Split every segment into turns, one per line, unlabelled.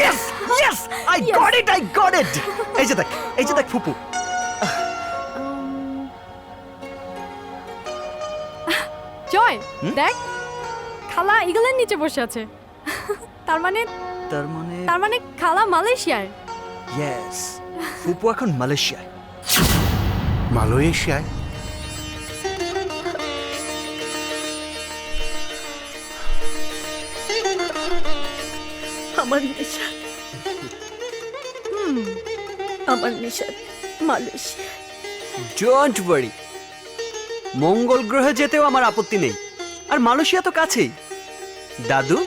Yes yes I got it এই যে দেখ ফুপু।
জয় দেখ খালা ইগলের নিচে বসে আছে। তার মানে তার মানে খালা মালয়েশিয়ায়।
ইয়েস ফুপু এখন মালয়েশিয়ায়।
মালয়েশিয়ায়?
আমার নিশাদ আমার নিশাদ মালয়েশিয়া।
ডোন্ট ওয়ারি, মঙ্গল গ্রহে যেতেও আমার আপত্তি নেই, আর মালয়েশিয়া তো কাছেই। দাদু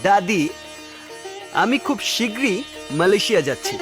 দাদি আমি খুব শীঘ্রই মালয়েশিয়া যাচ্ছি।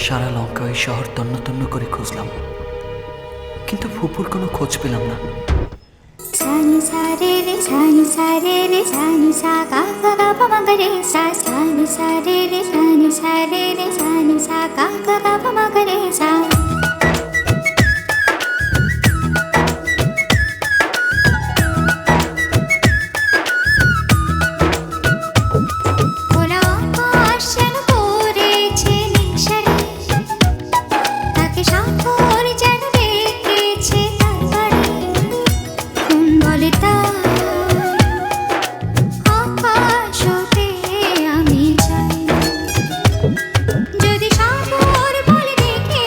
সারা লঙ্কা ওই শহর তন্ন তন্ন করে খুঁজলাম, কিন্তু ফুপুর কোনো খোঁজ পেলাম না।
सानी सा रे रे सानी सा रे रे सानी सा गा गा गा प म ग रे सा सानी सा रे रे सानी सा रे रे सानी सा गा गा गा प म ग रे सा। খোলা আকাশ যেন পড়েছে নিঃসাড়ে, তাকে সাগর যেন রেখেছে তার বাড়ি। কোন বলে তার আকাশ হতে আমি চাই, যদি সাগর বলে দেখে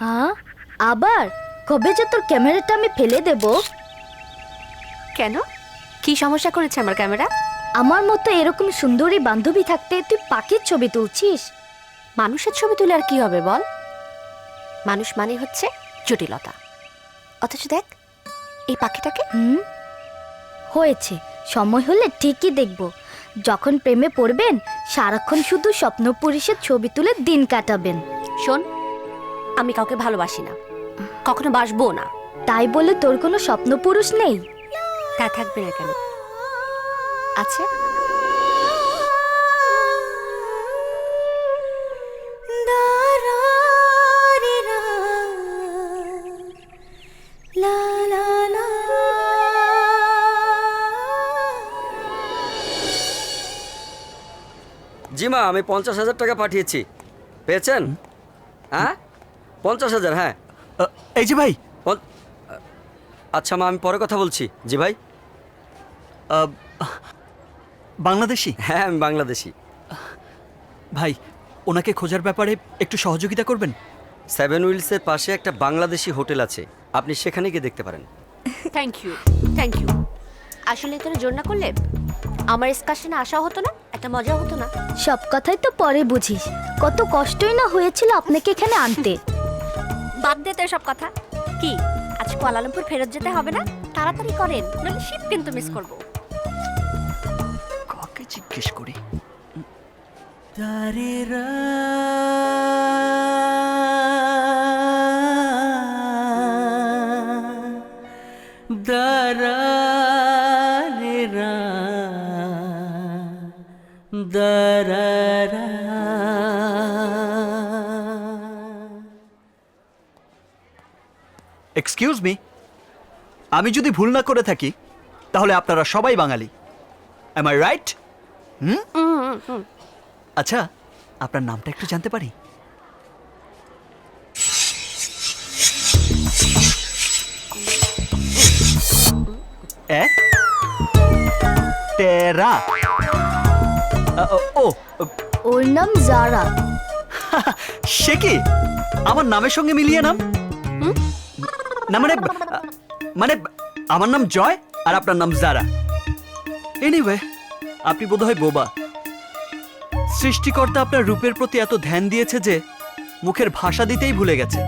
হ্যাঁ আবার কবে যে তোর ক্যামেরাটা আমি ফেলে দেব?
কেন, কি সমস্যা করেছে আমার ক্যামেরা?
আমার মতো এরকম সুন্দরী বান্ধবী থাকতে তুই পাখির ছবি তুলছিস?
মানুষের ছবি তুলে আর কি হবে বল? মানুষ মানে হচ্ছে জটিলতা। অথচ দেখ এই পাখিটাকে।
হয়েছে, সময় হলে ঠিকই দেখব। যখন প্রেমে পড়বেন সারাক্ষণ শুধু স্বপ্নপুরুষের ছবি তুলে দিন কাটাবেন।
শোন, আমি কাউকে ভালোবাসি না, কখনো বাসবো না।
তাই বলে তোর কোনো স্বপ্নপুরুষ নেই?
তা থাকবে না কেন? আচ্ছা,
জি মা, আমি 50,000 টাকা পাঠিয়েছি। পেয়েছেন? হ্যাঁ, 50,000। হ্যাঁ,
এই যে ভাই,
আচ্ছা মা, আমি পরে কথা বলছি। জি ভাই।
বাংলাদেশি?
হ্যাঁ, আমি বাংলাদেশি।
ভাই, ওনাকে খোঁজার ব্যাপারে একটু সহযোগিতা করবেন?
7 উইলসের পাশে একটা বাংলাদেশি হোটেল আছে, আপনি সেখানে গিয়ে দেখতে পারেন।
Thank you, thank you. আসলে তোরা জোর না করলে আমার এক্সকার্শনে আসা হতো না, একটা মজা হতো না।
সব কথাই তো পরে বুঝিস, কত কষ্টই না হয়েছিল আপনাকে এখানে আনতে।
বাদ দে তো সব কথা। কি আজ কুয়ালালামপুর ফেরত যেতে হবে না? তাড়াতাড়ি করেন, নাহলে শিপ কিন্তু মিস করব।
কাকে জিজ্ঞেস করি? এক্সকিউজ মি, আমি যদি ভুল না করে থাকি তাহলে আপনারা সবাই বাঙালি। M I right? আচ্ছা, আপনার নামটা একটু জানতে পারি? টেরা। ও,
ওর নাম জারা।
সে কি আমার নামের সঙ্গে মিলিয়ে নাম? না মানে মানে আমার নাম জয় আর আপনার নাম জারা। এনিওয়ে, আপনি বোধহয় বোবা। সৃষ্টিকর্তা আপনার রূপের প্রতি এত ধ্যান দিয়েছে যে মুখের ভাষা দিতেই ভুলে গেছে।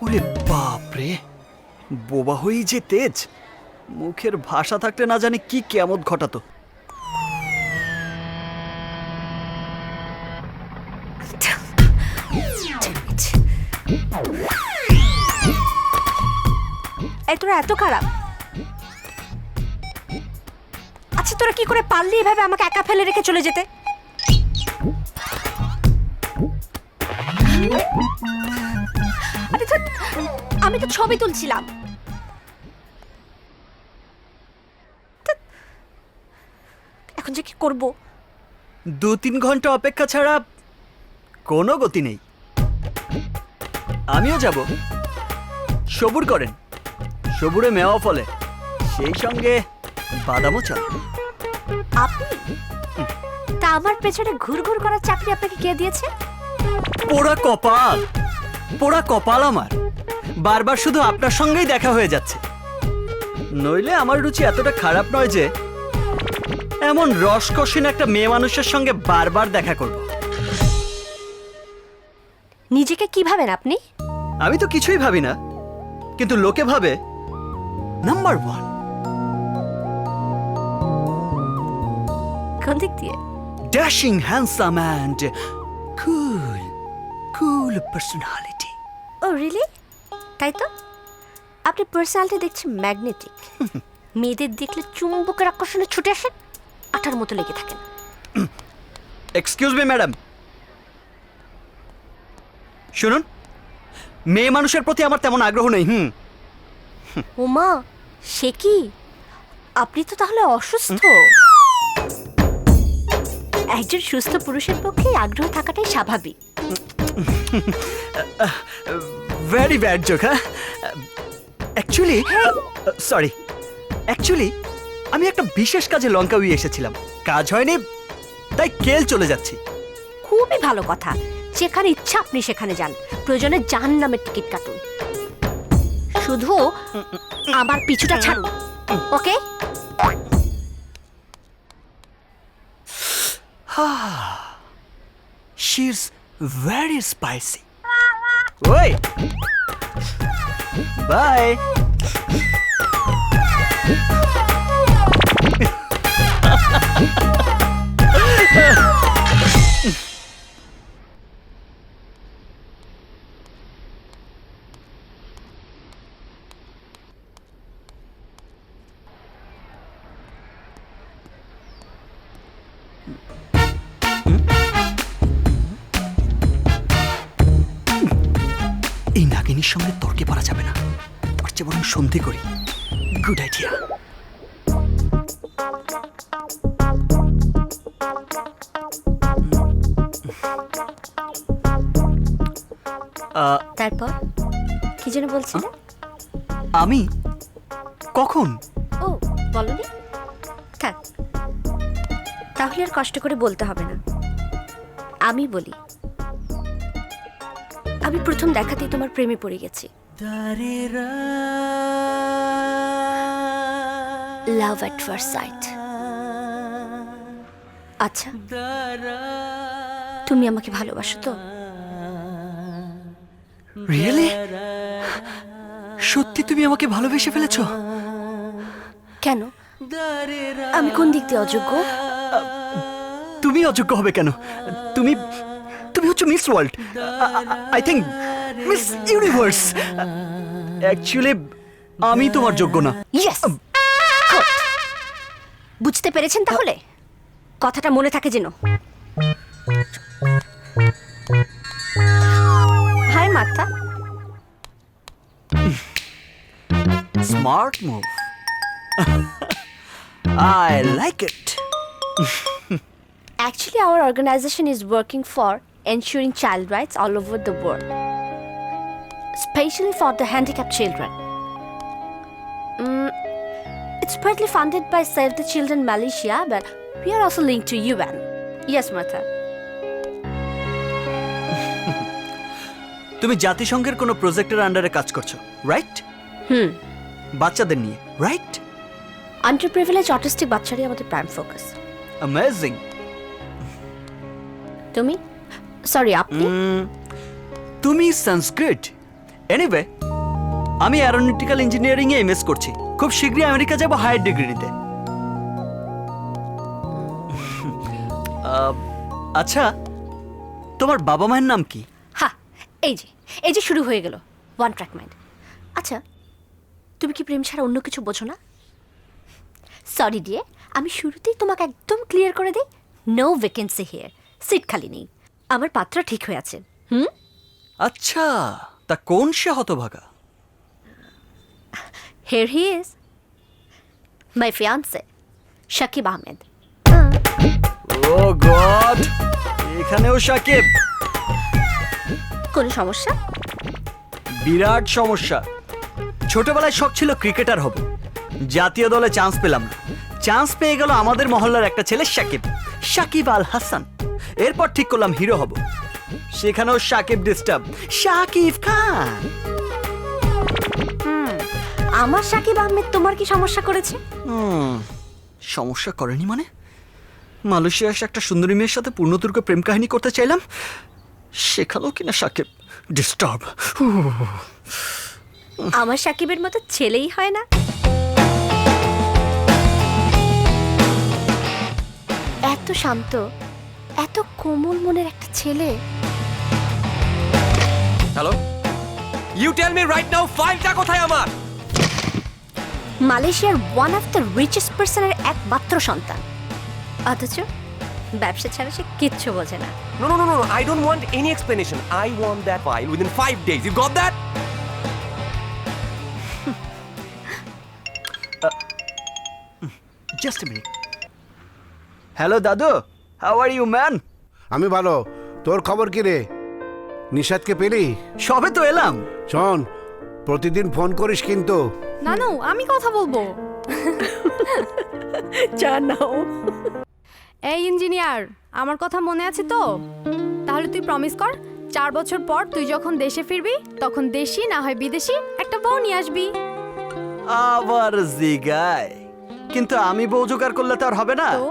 ওরে বাপরে, বোবা হয়েই যে তেজ! মুখের ভাষা থাকলে না জানি কি কিয়ামত ঘটাতো।
এই তোরা এত খারাপ? আচ্ছা, তোরা কি করে পারলি এভাবে আমাকে একা ফেলে রেখে চলে যেতে? আরে ধ্যাৎ, আমি তো ছবি তুলছিলাম। ধ্যাৎ, এখন যে কি করব?
2-3 ঘন্টা অপেক্ষা ছাড়া কোনো গতি নেই। আমিও যাব। সবুর করেন, সবুরে মেওয়া ফলে, সেই সঙ্গে বাদামও চলে।
আপনি? তা আমার পেছনে ঘুরঘুর করার চাকরি আপনাকে কে দিয়েছে?
পোড়া কপাল, পোড়া কপাল আমার। বারবার শুধু আপনার সঙ্গেই দেখা হয়ে যাচ্ছে। নইলে আমার রুচি এতটা খারাপ নয় যে এমন রসকসীন একটা মেয়ে মানুষের সঙ্গে বারবার দেখা করব।
নিজেকে কি ভাবেন আপনি?
আমি তো কিছুই ভাবি না, কিন্তু লোকে ভাবে নাম্বার 1।
কোন দিক দিয়ে?
Dashing, handsome and cool, cool personality.
Oh really? তাই তো, আপনি পার্সোনালিটি দেখছি ম্যাগনেটিক। মেয়েদের দেখলে চুম্বকের আকর্ষণে ছুটে আসেন, আঠার মতো লেগে থাকেন।
এক্সকিউজ মি ম্যাডাম, শুনুন, মেয়ে মানুষের প্রতি আমার তেমন আগ্রহ নেই।
ওমা, সে কি? আপনি তো তাহলে অসুস্থ। একজন সুস্থ পুরুষের পক্ষে আগ্রহ থাকাটাই স্বাভাবিক।
Very bad joke. হ্যাঁ, অ্যাকচুয়ালি, সরি, অ্যাকচুয়ালি আমি একটা বিশেষ কাজে লঙ্কাউই এসেছিলাম, কাজ হয়নি, তাই কেল চলে যাচ্ছি।
খুবই ভালো কথা, যেখানে ইচ্ছা আপনি সেখানে যান, প্রয়োজনে জাহান্নামের টিকিট কাটুন, শুধু আমার পিছুটা ছাড়ুন, ওকে?
She's very spicy. Wait. Bye. এই নাগিনীর সঙ্গে তর্কে পারা যাবে না, তার চেয়ে বরং সন্ধি করি। Good idea.
তারপর কি যেন বলছিলে?
আমি কখন?
ও বলনি, থাক, তাহলে আর কষ্ট করে বলতে হবে না, আমি বলি। আমি প্রথম দেখাতেই তোমার প্রেমে পড়ে গেছি। লাভ এট ফার্স্ট সাইট। আচ্ছা, তুমি আমাকে ভালোবাসো তো?
রিয়েলি? সত্যি তুমি আমাকে ভালোবেসে ফেলেছো?
কেন, আমি কোন দিক দিয়ে অযোগ্য?
তুমি অযোগ্য হবে কেন? তুমি তুমি হচ্ছে miss world, I think miss universe. Actually আমি তোমার যোগ্য না।
ইয়েস, বুঝতে পেরেছেন তাহলে? কথাটা মনে থাকে যেন। হাই মাথা।
Smart move, I like it.
Actually, our organization is working for ensuring child rights all over the world, especially for the handicapped children. It's partly funded by Save the Children Malaysia, but we are also linked to UN. Yes, Martha.
তুমি জাতিসংঘের কোনো প্রজেক্টের আন্ডারে কাজ করছো, right? বাচ্চাদের নিয়ে, right?
Underprivileged autistic বাচ্চারই আমাদের প্রাইম ফোকাস।
অ্যামেজিং।
তুমি? সরি, আপনি?
তুমি সংস্কৃত। এনিওয়ে, আমি অ্যারোনটিক্যাল ইঞ্জিনিয়ারিং এ এমএস করছি, খুব শীঘ্রই আমেরিকা যাব হায়ার ডিগ্রি নিতে। আচ্ছা, তোমার বাবা মায়ের নাম কি?
হ্যাঁ, এই যে শুরু হয়ে গেল ওয়ান ট্র্যাক মাইন্ড। আচ্ছা, তুমি কি প্রেম ছাড়া অন্য কিছু বোঝো না? সরি ডিয়ে, আমি শুরুতেই তোমাকে একদম ক্লিয়ার করে দিই, নো ভ্যাকেন্সি হিয়ার, সিট খালি নেই, আমার পাত্র ঠিক হয়ে আছে।
আচ্ছা, তা কোন সে হতভাগা?
Here he is, my fiancee Shakib Ahmed.
Oh God, এখানেও সাকিব?
কোনো সমস্যা?
বিরাট সমস্যা। ছোটবেলায় শখ ছিল ক্রিকেটার হব, জাতীয় দলে চান্স পেলাম না, চান্স পেয়ে গেল আমাদের মহল্লার একটা ছেলে সাকিব, সাকিব আল হাসান। এরপর ঠিক করলাম হিরো হব, সেখানেও সাকিব ডিস্টার্ব, সাকিব খান।
আমার শাকিব আহমেদ তোমার কি সমস্যা করেছে?
সমস্যা করেনি মানে? মালয়েশিয়া এসে একটা সুন্দরী মেয়ের সাথে পূর্ণতুর্ক প্রেম কাহিনী করতে চাইলাম, সেখানেও কিনা সাকিব ডিস্টার্ব।
আমার শাকিবের মতো ছেলেই হয় না। এত শান্ত, এত কোমল মনের একটা ছেলে।
Hello, you tell me right now, ফাইলটা কোথায় আমার?
মালয়েশিয়ার ওয়ান অফ দ্য রিচেস্ট পার্সনের একমাত্র সন্তান, অথচ ব্যবসা ছাড়া সে কিচ্ছু বোঝে না।
No, no, no, no, no. I don't want any explanation. I want that file within 5 days. You got that?
Just minute. Hello দাদু, হাউ আর ইউ ম্যান?
আমি ভালো, তোর খবর কি রে? নিশাদকে পেলি?
সবে তো এলাম।
শোন, প্রতিদিন ফোন করিস কিন্তু।
নানু, আমি কথা বলবো।
চা নাও।
এই ইঞ্জিনিয়ার, আমার কথা মনে আছে তো? তাহলে তুই প্রমিস কর 4 বছর পর তুই যখন দেশে ফিরবি তখন দেশি না হয় বিদেশি একটা বউ নিয়ে আসবি।
আবার জিগায়, কিন্তু আমি বউ জোগাড় করলে তো আর হবে না।
তো?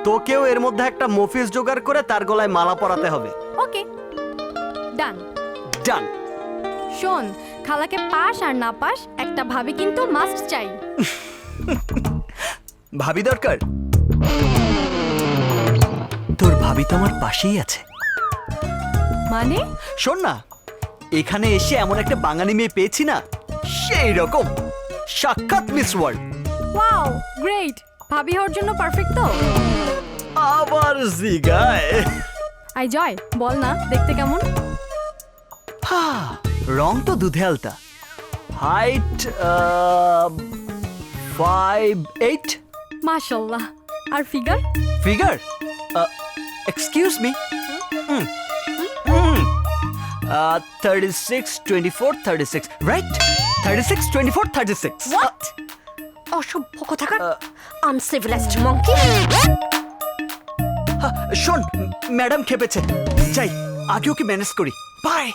তোকেও এর মধ্যে একটা মফিজ জোগাড় করে তার গলায় মালা পরাতে হবে।
ওকে, ডান।
ডান।
শোন, খালাকে পাস আর না পাস একটা ভাবি কিন্তু মাস্ট চাই।
ভাবি দরকার? তোর ভাবি তো আমার পাশেই আছে।
মানে?
শোন না, এখানে এসে এমন একটা বাঙালি মেয়ে পেয়েছি না, সেই রকম সাক্ষাৎ মিস ওয়ার্ল্ড।
Wow, great. ভাবি হওয়ার জন্য পারফেক্ট তো?
আবার জিগায়।
আই জয়, বল না দেখতে কেমন?
রং তো দুধে আলতা। হাইট 5'8".
মাশাআল্লাহ। আর figure?
Figure? Excuse me, 36, 24, 36, right? 36, 24, 36।
What? অসভ্য কথাকার, আনসিভিলাইজড মঙ্কি।
শোন, ম্যাডাম খেপেছে, যাই আগে ওকে ম্যানেজ করি। বাই।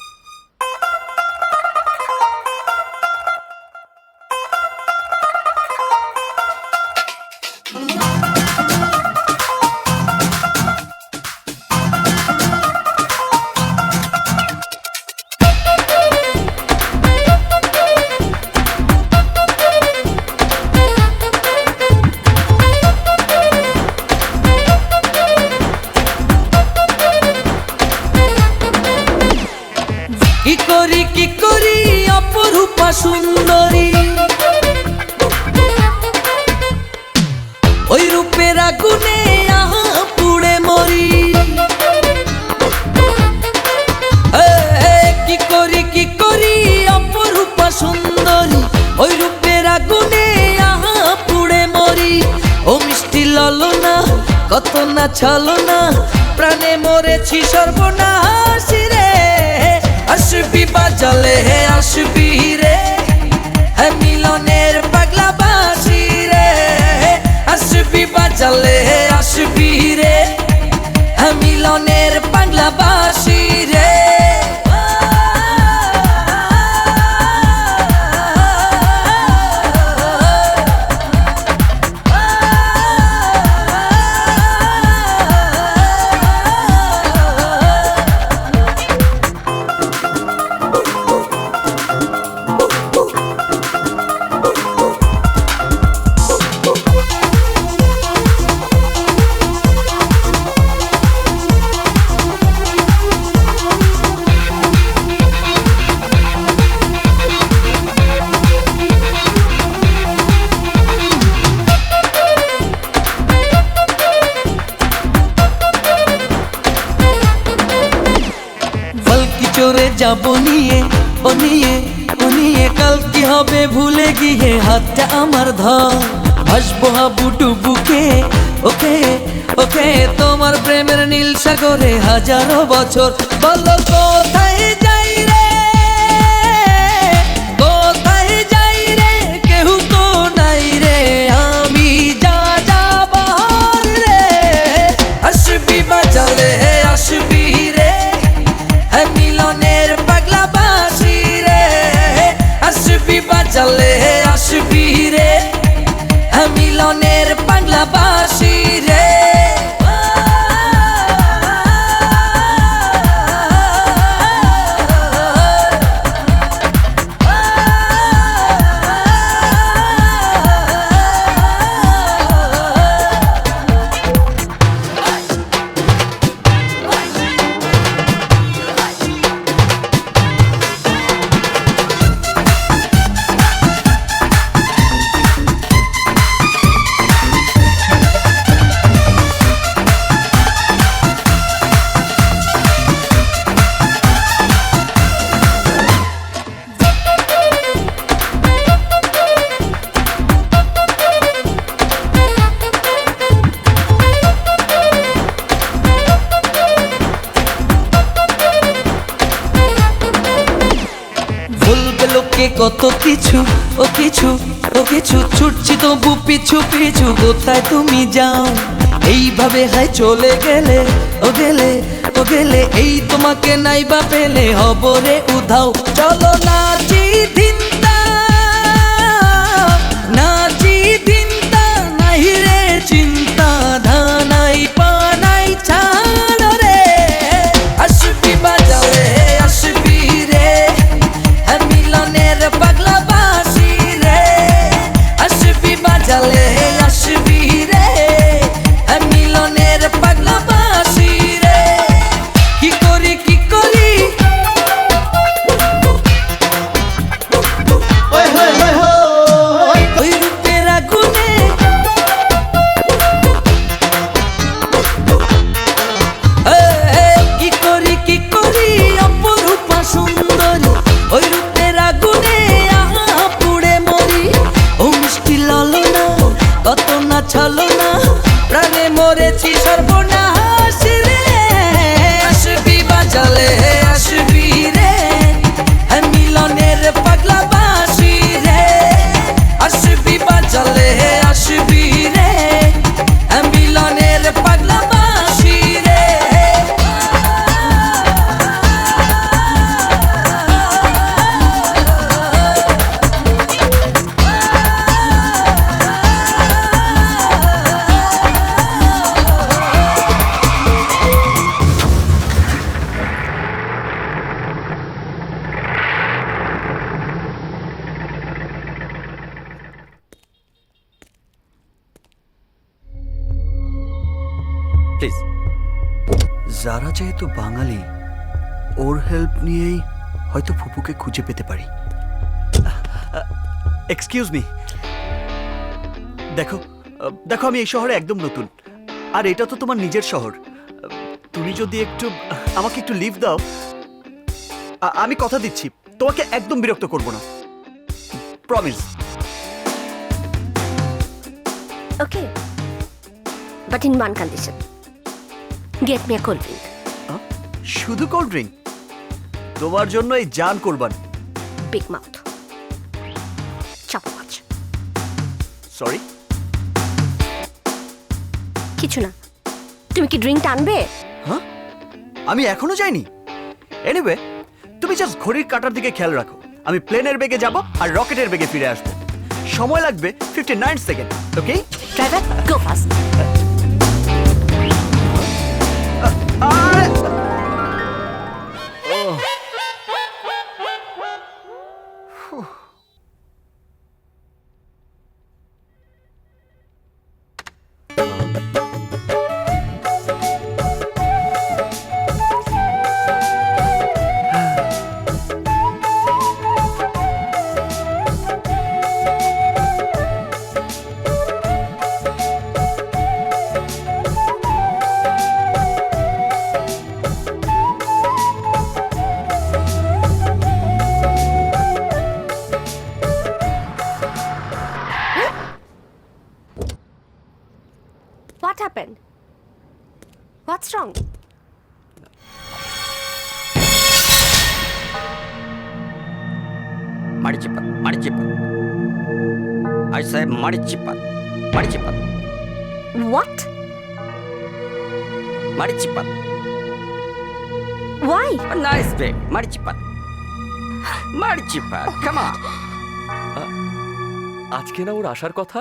কি করি অপরূপা সুন্দরী, ওই রূপের আগুনে আহা পুড়ে মরি। কি করি অপরূপা সুন্দরী, ওই রূপের আগুনে আহা পুড়ে মরি। ও মিষ্টি ললনা, কত না ছলনা, প্রাণে মরেছি সর্বনাশ রে। আসবি বাজালে হে আসবি রে, হে মিলনের পাগলা বাঁশি রে। আসবি বাজালে হে আসবি রে, হে মিলনের পাগলা বাঁশি রে। চোরে যাবো নিয়ে ও নিয়ে ও নিয়ে, কাল কি হবে ভুলে গিয়ে হাতটা আমার ধর। আসবো হাবুডু বুকে ওকে ওকে, তোমার প্রেমের নীল সাগরে হাজারো বছর। বলো কোথায় যাই রে, কোথায় যাই রে, কেউ তো নাই রে, আমি যা যাবার রে। আসবি বাজালে আসবি রে, মিলনের পাগলা বাঁশি রে। আসবি বাজালে আসবি রে, মিলনের পাগলা বাঁশি রে। কত কিছু ও কিছু ও কিছু ছুটছি তবু পিছু পিছু কোথায় তুমি যাও এইভাবে হাই চলে গেলে ও গেলে ও গেলে এই তোমাকে নাইবা পেলে হব রে উধাও চলো নাচি দিনটা নাচি দিনটা নাই রে চিন্তা ধানাই পানাই ছাড় রে আসবি বাজারে আসবি রে মিলনের পাগলা বাসি রে আসবি বাজালে আসবি রে মিলনের পাগলা বাসি রে কি করি কি করি ওই রূপের আগুনে কি করি কি করি অপরূপা সুন্দরী ওই রূপের আগুনে আহা পুড়ে মরি ও মিষ্টি ললনা কত না ছলনা প্রাণে মরেছি সর্বনাশ রে আসবি বাজালে আসবি রে মিলনের পাগলা বাসি রে আসবি বাজালে আসবি রে মিলনের পাগলা বাসি রে
প্লিজ।
যারা যেহেতু বাঙালি, ওর হেল্প নিয়েই হয়তো ফুপুকে খুঁজে পেতে পারি। এক্সকিউজ মি, দেখো দেখো আমি এই শহরে একদম নতুন, আর এটা তো তোমার নিজের শহর। তুমি যদি একটু আমাকে একটু লিভ দাও, আমি কথা দিচ্ছি তোমাকে একদম বিরক্ত করব না, promise.
Okay, but in one condition, get me a cold drink.
শুধু কোল্ড ড্রিঙ্ক? তোমার জন্য এই জান কোরবান।
বিগ মাউথ, চাপা মাছ।
সরি,
কিছু না, তুমি কি ড্রিঙ্কটা আনবে?
হ্যাঁ আমি এখনো যাইনি। এনিওয়ে, তুমি জাস্ট ঘড়ির কাঁটার দিকে খেয়াল রাখো। আমি প্লেনের বেগে যাব আর রকেটের বেগে ফিরে আসবো। সময় লাগবে 59 second. Okay
driver, go fast. What happened? What's wrong?
Marichipat, Marichipat. I say Marichipat, Marichipat,
What?
Marichipat.
Why?
A nice bag, Marichipat. Marichipat, come on.
আজকে না ওর আসার কথা?